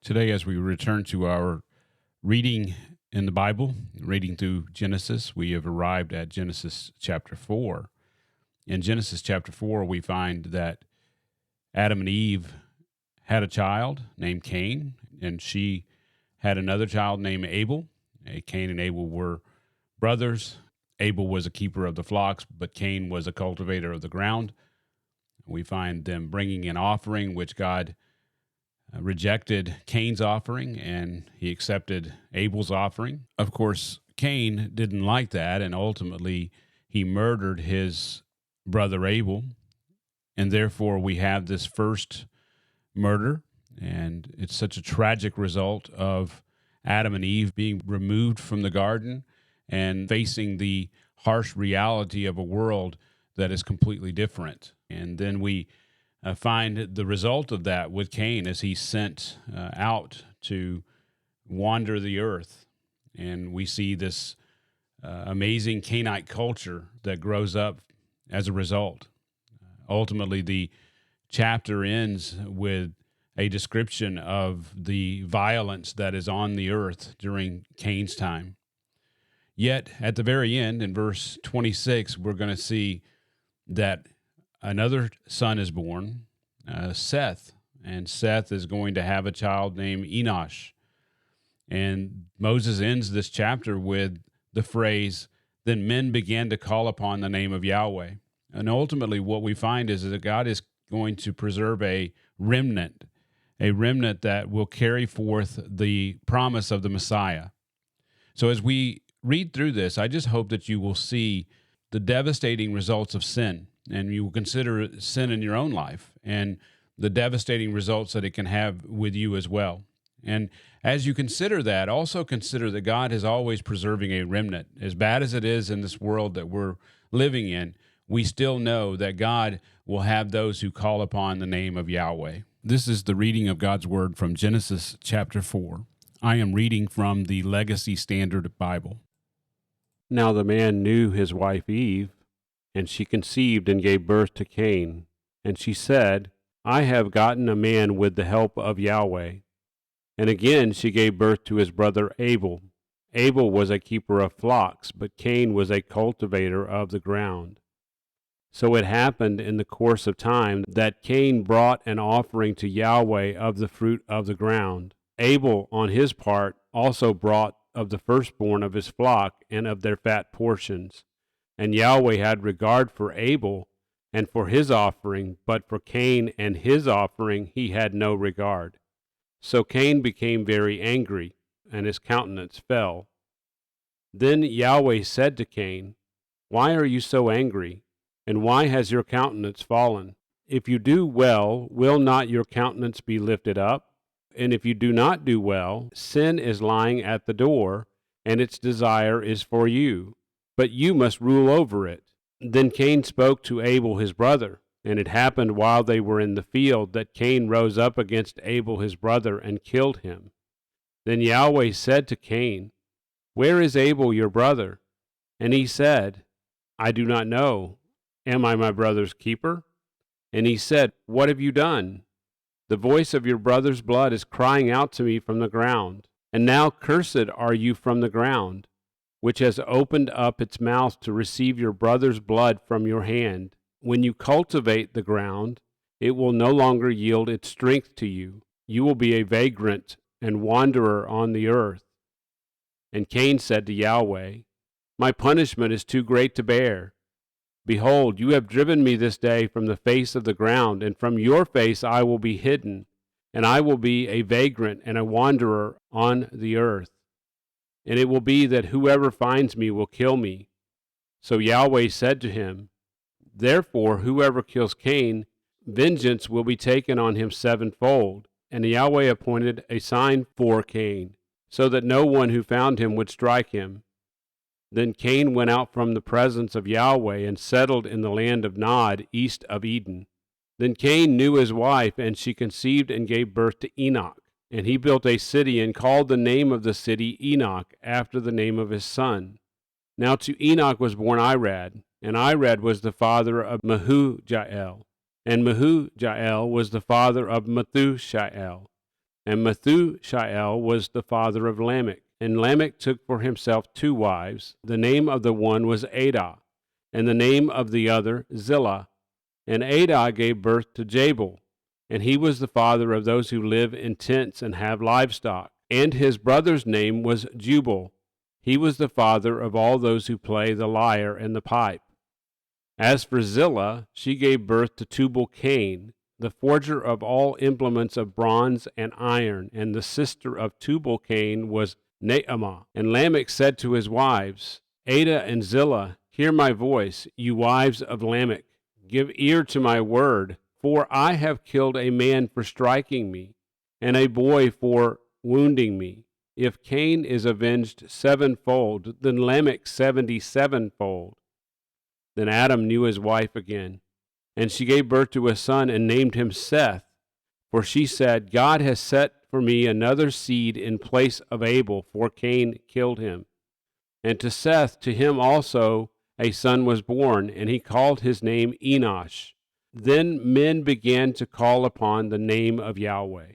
Today, as we return to our reading in the Bible, reading through Genesis, we have arrived at Genesis chapter 4. In Genesis chapter 4, we find that Adam and Eve had a child named Cain, and she had another child named Abel. Cain and Abel were brothers. Abel was a keeper of the flocks, but Cain was a cultivator of the ground. We find them bringing an offering, which God rejected Cain's offering, and he accepted Abel's offering. Of course, Cain didn't like that, and ultimately he murdered his brother Abel, and therefore we have this first murder, and it's such a tragic result of Adam and Eve being removed from the garden and facing the harsh reality of a world that is completely different. And then we find the result of that with Cain as he's sent out to wander the earth. And we see this amazing Canaanite culture that grows up as a result. Ultimately, the chapter ends with a description of the violence that is on the earth during Cain's time. Yet, at the very end, in verse 26, we're going to see that another son is born, Seth, and Seth is going to have a child named Enosh. And Moses ends this chapter with the phrase, "Then men began to call upon the name of Yahweh." And ultimately what we find is that God is going to preserve a remnant that will carry forth the promise of the Messiah. So as we read through this, I just hope that you will see the devastating results of sin, and you will consider sin in your own life and the devastating results that it can have with you as well. And as you consider that, also consider that God is always preserving a remnant. As bad as it is in this world that we're living in, we still know that God will have those who call upon the name of Yahweh. This is the reading of God's word from Genesis chapter 4. I am reading from the Legacy Standard Bible. Now the man knew his wife Eve, and she conceived and gave birth to Cain. And she said, I have gotten a man with the help of Yahweh. And again she gave birth to his brother Abel. Abel was a keeper of flocks, but Cain was a cultivator of the ground. So it happened in the course of time that Cain brought an offering to Yahweh of the fruit of the ground. Abel, on his part, also brought of the firstborn of his flock and of their fat portions. And Yahweh had regard for Abel and for his offering, but for Cain and his offering he had no regard. So Cain became very angry, and his countenance fell. Then Yahweh said to Cain, Why are you so angry? And why has your countenance fallen? If you do well, will not your countenance be lifted up? And if you do not do well, sin is lying at the door, and its desire is for you, but you must rule over it. Then Cain spoke to Abel his brother, and it happened while they were in the field that Cain rose up against Abel his brother and killed him. Then Yahweh said to Cain, Where is Abel your brother? And he said, I do not know. Am I my brother's keeper? And he said, What have you done? The voice of your brother's blood is crying out to me from the ground. And now cursed are you from the ground, which has opened up its mouth to receive your brother's blood from your hand. When you cultivate the ground, it will no longer yield its strength to you. You will be a vagrant and wanderer on the earth. And Cain said to Yahweh, My punishment is too great to bear. Behold, you have driven me this day from the face of the ground, and from your face I will be hidden, and I will be a vagrant and a wanderer on the earth. And it will be that whoever finds me will kill me. So Yahweh said to him, Therefore whoever kills Cain, vengeance will be taken on him sevenfold. And Yahweh appointed a sign for Cain, so that no one who found him would strike him. Then Cain went out from the presence of Yahweh and settled in the land of Nod, east of Eden. Then Cain knew his wife, and she conceived and gave birth to Enoch. And he built a city and called the name of the city Enoch, after the name of his son. Now to Enoch was born Irad, and Irad was the father of Mehujael, and Mehujael was the father of Methushael, And Methushael was the father of Lamech. And Lamech took for himself 2 wives. The name of the one was Adah, and the name of the other Zillah. And Adah gave birth to Jabal, and he was the father of those who live in tents and have livestock. And his brother's name was Jubal. He was the father of all those who play the lyre and the pipe. As for Zillah, she gave birth to Tubal-Cain, the forger of all implements of bronze and iron, and the sister of Tubal-Cain was Naamah. And Lamech said to his wives, Adah and Zillah, hear my voice, you wives of Lamech. Give ear to my word, for I have killed a man for striking me, and a boy for wounding me. If Cain is avenged 7-fold, then Lamech 77-fold. Then Adam knew his wife again, and she gave birth to a son and named him Seth, for she said, God has set for me another seed in place of Abel, for Cain killed him. And to Seth, to him also, a son was born, and he called his name Enosh. Then men began to call upon the name of Yahweh.